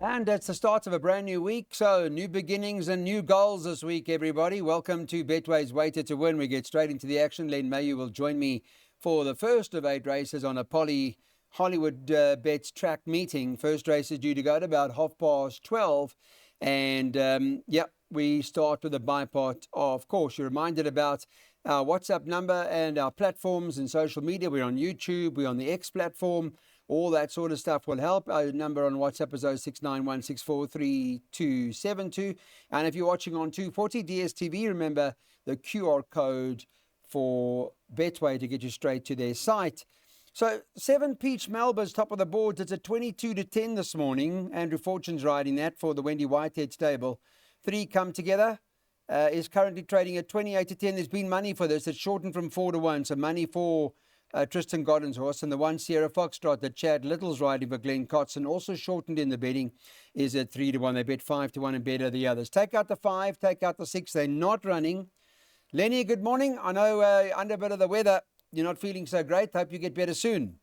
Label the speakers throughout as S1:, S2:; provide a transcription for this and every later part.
S1: And it's the start of a brand new week, so new beginnings and new goals this week, everybody. Welcome to Betway's Waiter to Win. We get straight into the action. Len Mayu will join me for the first of 8 races on a Hollywood Bets track meeting. First race is due to go at about 12:30. And we start with a bipart. Of course, you're reminded about our WhatsApp number and our platforms and social media. We're on YouTube, we're on the X platform. All that sort of stuff will help. Our number on WhatsApp is 0691643272. And if you're watching on 240 DSTV, remember the QR code for Betway to get you straight to their site. So 7 Peach Melba's top of the board. It's a 22-10 this morning. Andrew Fortune's riding that for the Wendy Whitehead stable. 3 Come Together is currently trading at 28-10. There's been money for this. It's shortened from 4-1. So money for Tristan Godden's horse, and the 1 Sierra Foxtrot that Chad Little's riding for Glenn Cotson, also shortened in the betting, is at 3-1. They bet 5-1 and better the others. Take out the 5, take out the 6. They're not running. Lenny, good morning. I know under a bit of the weather, you're not feeling so great. Hope you get better soon.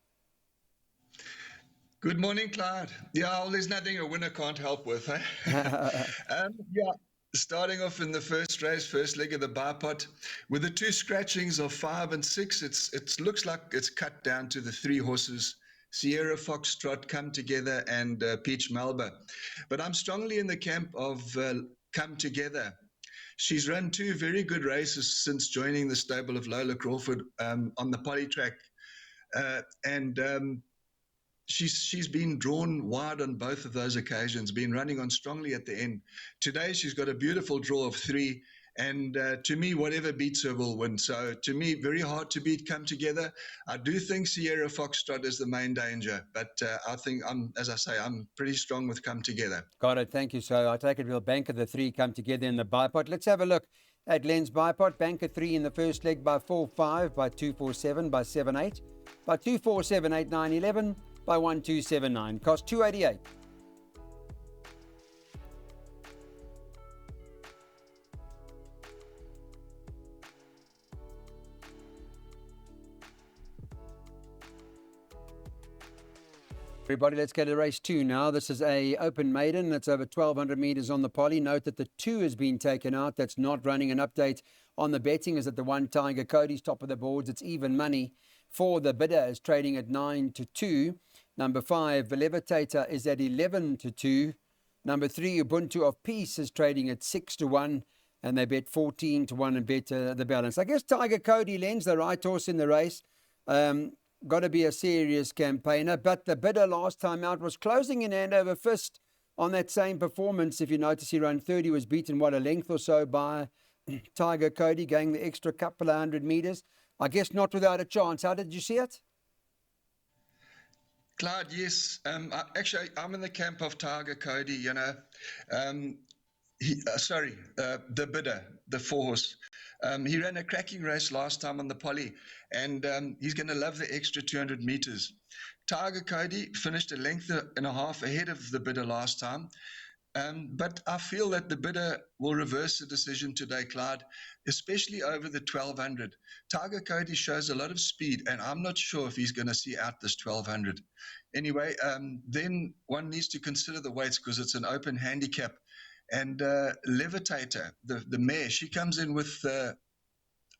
S2: Good morning, Clyde. Yeah, well, there's nothing a winner can't help with. Starting off in the first race, first leg of the bipot, with the 2 scratchings of 5 and 6, it looks like it's cut down to the 3 horses, Sierra Foxtrot, Come Together, and Peach Melba. But I'm strongly in the camp of Come Together. She's run 2 very good races since joining the stable of Lola Crawford on the poly track. She's been drawn wide on both of those occasions, been running on strongly at the end. Today, she's got a beautiful draw of 3, and to me, whatever beats her will win. So to me, very hard to beat Come Together. I do think Sierra Foxtrot is the main danger, but I think, I'm pretty strong with Come Together.
S1: Got it. Thank you. So I take it we'll bank of the 3 Come Together in the bipot. Let's have a look at Len's bipot. Bank of 3 in the first leg by 4-5, by 2-4-7, by 7-8, by 2-4-7, 8-9, 11. By 1-2-7-9, cost 288. Everybody, let's go to race 2 now. This is a open maiden. That's over 1,200 meters on the poly. Note that the 2 has been taken out. That's not running. An update on the betting is that the 1 Tiger Cody's top of the boards. It's even money for the bidder, is trading at 9-2. Number 5, the Levitator, is at 11-2. Number 3, Ubuntu of Peace, is trading at 6-1. And they bet 14-1 and bet the balance. I guess Tiger Cody lends the right horse in the race. Got to be a serious campaigner. But the bidder last time out was closing in hand over fist on that same performance. If you notice, he ran 30, was beaten, a length or so by Tiger Cody, going the extra couple of 100 meters. I guess not without a chance. How did you see it?
S2: Clyde, yes. I'm in the camp of Tiger Cody, the bidder, the 4 horse. He ran a cracking race last time on the poly, and he's going to love the extra 200 meters. Tiger Cody finished a length and a half ahead of the bidder last time. But I feel that the bidder will reverse the decision today, Clyde, especially over the 1,200. Tiger Cody shows a lot of speed, and I'm not sure if he's going to see out this 1,200. Anyway, then one needs to consider the weights because it's an open handicap. And Levitator, the mare, she comes in with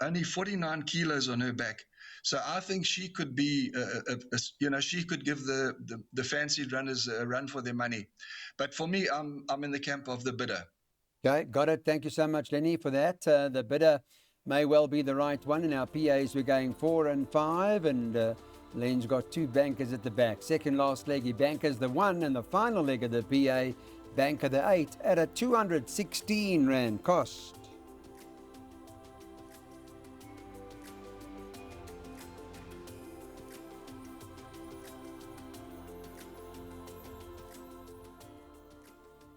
S2: only 49 kilos on her back. So I think she could be, she could give the fancied runners a run for their money. But for me, I'm in the camp of the bidder.
S1: Okay, got it. Thank you so much, Lenny, for that. The bidder may well be the right one. In our PAs, we're going 4 and 5, and Len's got 2 bankers at the back. Second last leg, he bankers the 1, and the final leg of the PA, banker the 8 at a 216 Rand cost.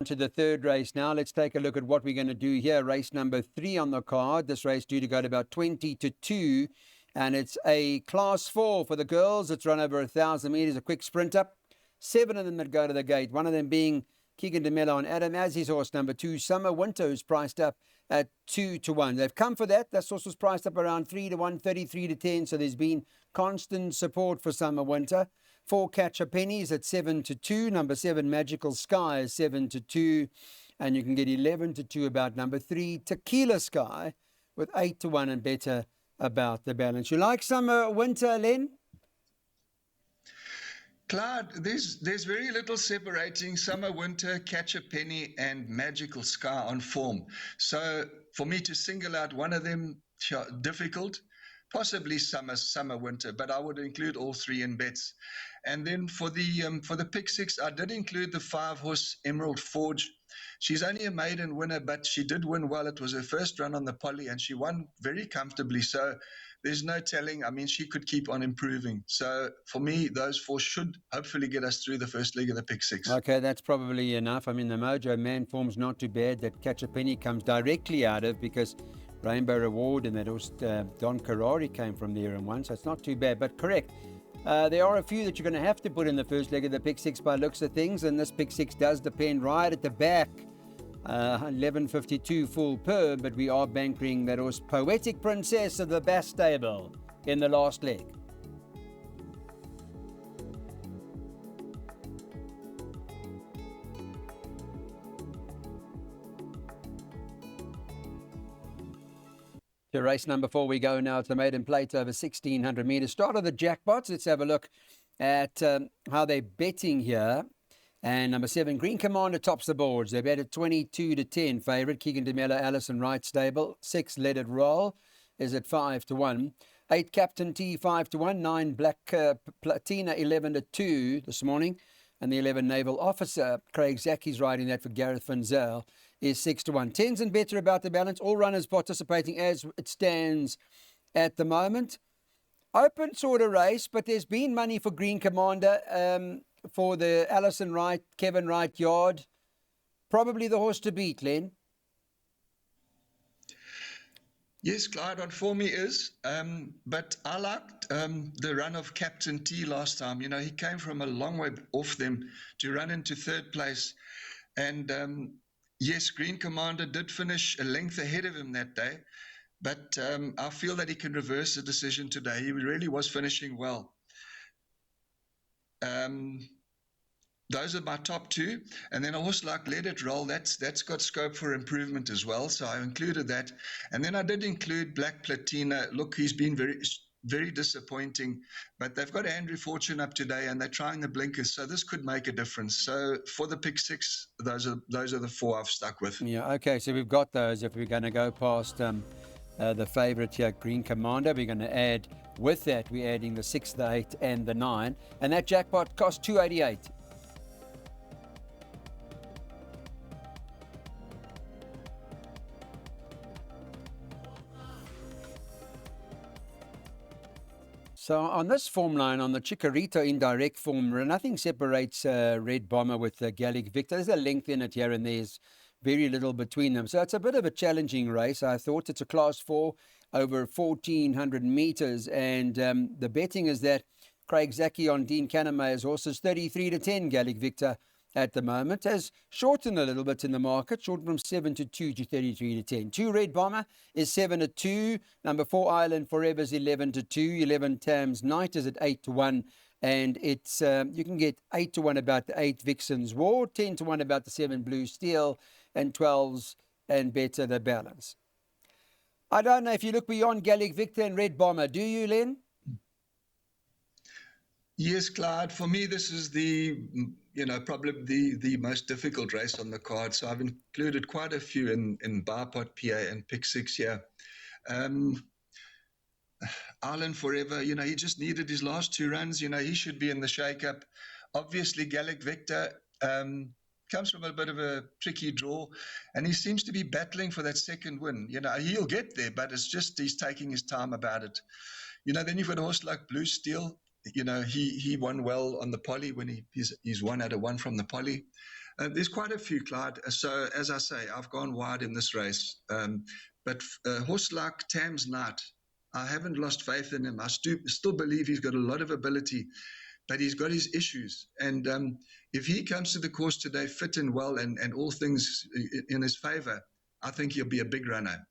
S1: To the third race now. Let's take a look at what we're going to do here. Race number 3 on the card. This race due to go to about 20-2, and it's a class 4 for the girls. It's run over 1,000 meters, a quick sprint up. 7 of them that go to the gate, one of them being Keegan DeMello and Adam Azzi's horse number 2, Summer Winter, who's priced up at 2-1. They've come for that. That horse was priced up around 3-1, 33-10. So there's been constant support for Summer Winter. 4 Catcher Pennies at 7-2. Number 7 Magical Sky is 7-2. And you can get 11-2 about number 3 Tequila Sky with 8-1 and better about the balance. You like Summer Winter, Len?
S2: Clyde, there's very little separating Summer Winter, Catch a Penny, and Magical Sky on form. So for me to single out one of them, difficult. Possibly Summer Winter, but I would include all 3 in bets. And then for the pick 6, I did include the 5-horse Emerald Forge. She's only a maiden winner, but she did win well. It was her first run on the Poly, and she won very comfortably. So there's no telling. I mean, she could keep on improving. So for me, those 4 should hopefully get us through the first leg of the pick 6.
S1: Okay, that's probably enough. I mean, the Mojo Man form's not too bad. That Catch a Penny comes directly out of, because Rainbow Reward and that was Don Carrari came from there and won. So it's not too bad, but correct. There are a few that you're going to have to put in the first leg of the pick 6 by looks of things, and this pick 6 does depend right at the back. 11.52 full per, but we are bankering that was Poetic Princess of the Bass Stable in the last leg. To race number 4 we go now. It's the maiden plate over 1,600 metres. Start of the jackpots. Let's have a look at how they're betting here. And number 7, Green Commander, tops the boards. They're bet at 22-10 favourite. Keegan DeMello, Allison Wright stable. 6, Let It Roll is at 5-1. 8, Captain T, 5-1. 9, Black Platina, 11-2 this morning. And the 11, Naval Officer, Craig Zaki's riding that for Gareth Van Zyl, is 6-1. 10s and better about the balance. All runners participating as it stands at the moment. Open sort of race, but there's been money for Green Commander for the Alison Wright, Kevin Wright yard. Probably the horse to beat, Len.
S2: Yes, Clyde, on form he is. But I liked the run of Captain T last time. You know, he came from a long way off them to run into 3rd place. And yes, Green Commander did finish a length ahead of him that day. But I feel that he can reverse the decision today. He really was finishing well. Those are my top 2. And then a horse like Let It Roll, that's got scope for improvement as well. So I included that. And then I did include Black Platina. Look, he's been very disappointing. But they've got Andrew Fortune up today, and they're trying the blinkers. So this could make a difference. So for the pick 6, those are the 4 I've stuck with.
S1: Yeah, okay. So we've got those. If we're going to go past the favourite here, Green Commander, we're going to add, with that, we're adding the 6, the 8, and the 9. And that jackpot cost $288. So on this form line, on the Chikorito indirect form, nothing separates Red Bomber with Gallic Victor. There's a length in it here and there's very little between them. So it's a bit of a challenging race. I thought it's a class 4 over 1,400 metres. And the betting is that Craig Zaki on Dean Canama's horses 33-10 Gallic Victor at the moment has shortened a little bit in the market, shortened from 7-2 to 33-10. 2 Red Bomber is 7-2. Number 4 Island Forever is 11-2. 11 Tams Night is at 8-1. And it's you can get 8-1 about the 8 Vixen's War, 10-1 about the 7 Blue Steel, and 12s and better the balance. I don't know if you look beyond Gallic Victor and Red Bomber. Do you, Len?
S2: Yes, Clyde. For me, this is probably the most difficult race on the card. So I've included quite a few in Barpot, PA, and Pick 6 here. Island Forever, he just needed his last 2 runs. He should be in the shake-up. Obviously, Gallic Victor comes from a bit of a tricky draw, and he seems to be battling for that second win. He'll get there, but it's just he's taking his time about it. Then you've got a horse like Blue Steel. He won well on the Poly when he's 1 out of 1 from the Poly. There's quite a few, Clyde. So as I say, I've gone wide in this race. But a horse like Tams Night, I haven't lost faith in him. I still believe he's got a lot of ability, but he's got his issues. And if he comes to the course today fit and well and all things in his favour, I think he'll be a big runner.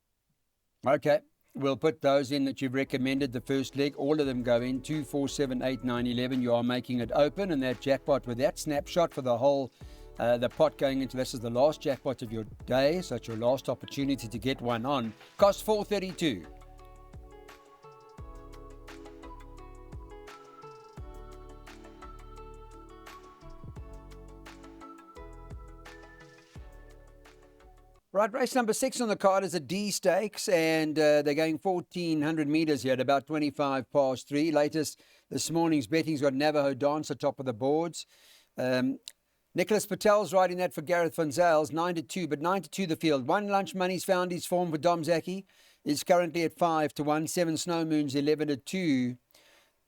S1: Okay. We'll put those in that you've recommended the first leg. All of them go in 2, 4, 7, 8, 9, 11. You are making it open, and that jackpot with that snapshot for the whole, the pot going into this is the last jackpot of your day, so it's your last opportunity to get one on. Cost 432. Right, race number 6 on the card is a D Stakes, and they're going 1,400 metres here at about 3. Latest this morning's betting's got Navajo Dancer top of the boards. Nicholas Patel's riding that for Gareth Van Zales, 9-2, but 9-2 the field. One Lunch Money's found his form for Dom Zaki. Is currently at 5-1. 7 Snow Moons, 11-2.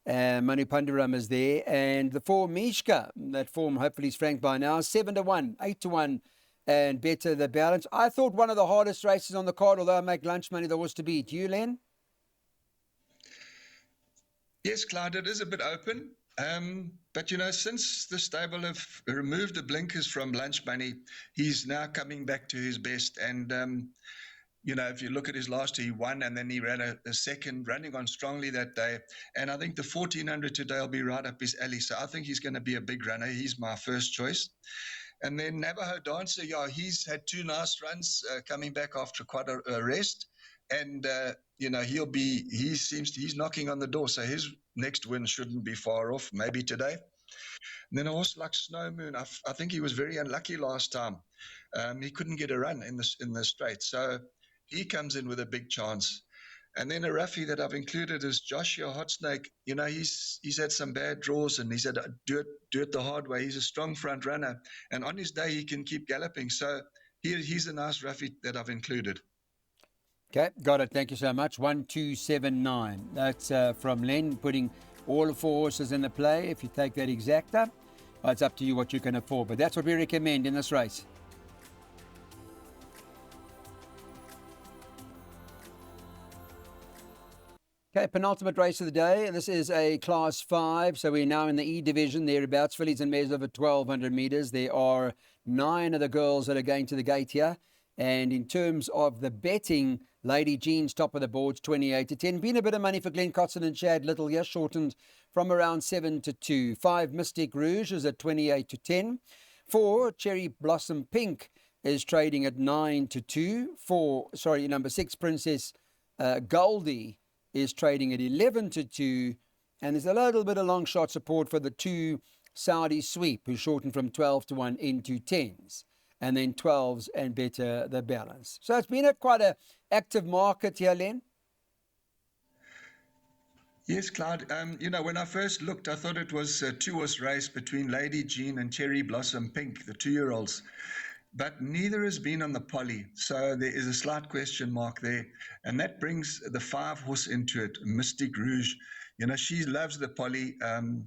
S1: Manu Pandaram is there. And the 4 Mishka, that form hopefully is franked by now, 7-1, 8-1. And better the balance. I thought one of the hardest races on the card, although I make Lunch Money, there was to beat. You, Len?
S2: Yes, Clyde, it is a bit open. But, since the stable have removed the blinkers from Lunch Money, he's now coming back to his best. And, if you look at his last, he won, and then he ran a second, running on strongly that day. And I think the 1,400 today will be right up his alley. So I think he's going to be a big runner. He's my first choice. And then Navajo Dancer, he's had 2 nice runs coming back after quite a rest. And, he's knocking on the door. So his next win shouldn't be far off, maybe today. And then a horse like Snow Moon, I think he was very unlucky last time. He couldn't get a run in the straight. So he comes in with a big chance. And then a roughie that I've included is Joshua Hotsnake. He's had some bad draws, and he said, do it the hard way. He's a strong front runner, and on his day he can keep galloping. So he's a nice roughie that I've included.
S1: Okay, got it. Thank you so much. 1279. That's from Len, putting all 4 horses in the play. If you take that exacta, it's up to you what you can afford. But that's what we recommend in this race. Okay, penultimate race of the day. This is a Class 5, so we're now in the E division, thereabouts. Fillies and mares over 1,200 metres. There are 9 of the girls that are going to the gate here. And in terms of the betting, Lady Jean's top of the boards, 28-10. Been a bit of money for Glenn Cotson and Shad Little here, shortened from around 7-2. 5 Mystic Rouge is at 28-10. 4 Cherry Blossom Pink is trading at 9-2. Number 6 Princess Goldie is trading at 11-2, and there's a little bit of long shot support for the 2 Saudi Sweep, who shortened from 12-1 into 10s, and then 12s and better the balance. So it's been quite an active market here, Len.
S2: Yes, Clyde. When I first looked, I thought it was a 2-horse race between Lady Jean and Cherry Blossom Pink, the 2-year-olds. But neither has been on the poly, so there is a slight question mark there. And that brings the 5-horse into it, Mystic Rouge. She loves the poly.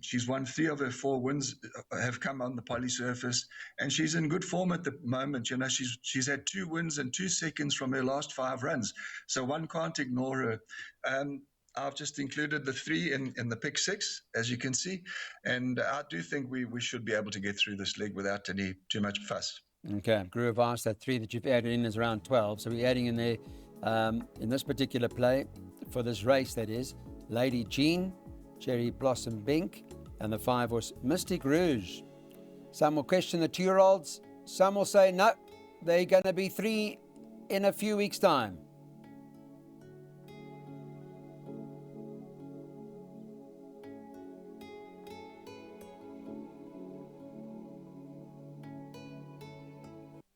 S2: She's won 3 of her 4 wins have come on the poly surface, and she's in good form at the moment. She's had 2 wins and 2 seconds from her last 5 runs, so one can't ignore her. I've just included the 3 in the pick 6, as you can see, and I do think we should be able to get through this leg without too much fuss.
S1: Okay, Guru have asked that 3 that you've added in is around 12. So we're adding in there, in this particular play, for this race, that is, Lady Jean, Cherry Blossom Pink, and the 5-horse Mystic Rouge. Some will question the 2-year-olds. Some will say, no, they're going to be 3 in a few weeks' time.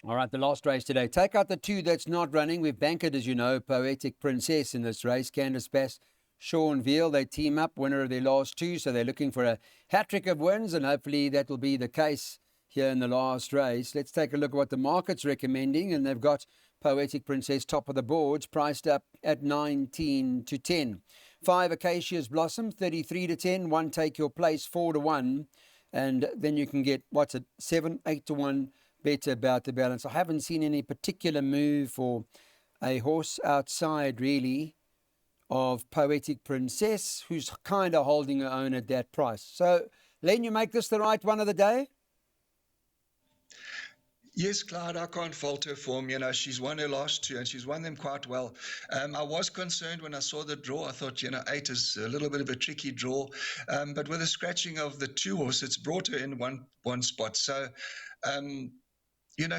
S1: All right, the last race today. Take out the 2 that's not running. We've bankered, as you know, Poetic Princess in this race. Candice Bass, Sean Veal, they team up, winner of their last 2. So they're looking for a hat-trick of wins, and hopefully that will be the case here in the last race. Let's take a look at what the market's recommending. And they've got Poetic Princess top of the boards, priced up at 19-10. 5 Acacia's Blossom, 33-10. 1 Take Your Place, 4-1. And then you can get, 7, 8-1. Better about the balance. I haven't seen any particular move for a horse outside, really, of Poetic Princess, who's kind of holding her own at that price. So, Len, you make this the right one of the day?
S2: Yes, Clyde, I can't fault her form. She's won her last two and she's won them quite well. I was concerned when I saw the draw. I thought, 8 is a little bit of a tricky draw. But with the scratching of the two horse, it's brought her in one spot. So, um,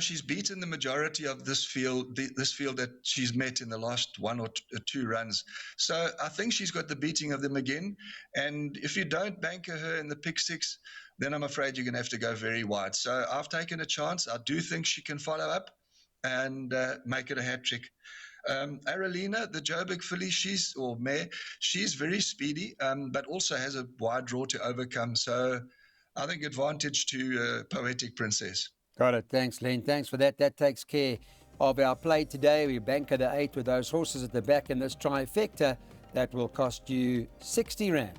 S2: she's beaten the majority of this field, this field that she's met in the last one or two runs. So I think she's got the beating of them again. And if you don't banker her in the pick six, then I'm afraid you're going to have to go very wide. So I've taken a chance. I do think she can follow up and make it a hat trick. Aralina, the Joburg filly, she's very speedy, but also has a wide draw to overcome. So I think advantage to Poetic Princess.
S1: Got it. Thanks, Len. Thanks for that. That takes care of our play today. We banker the 8 with those horses at the back in this trifecta. That will cost you 60 Rand.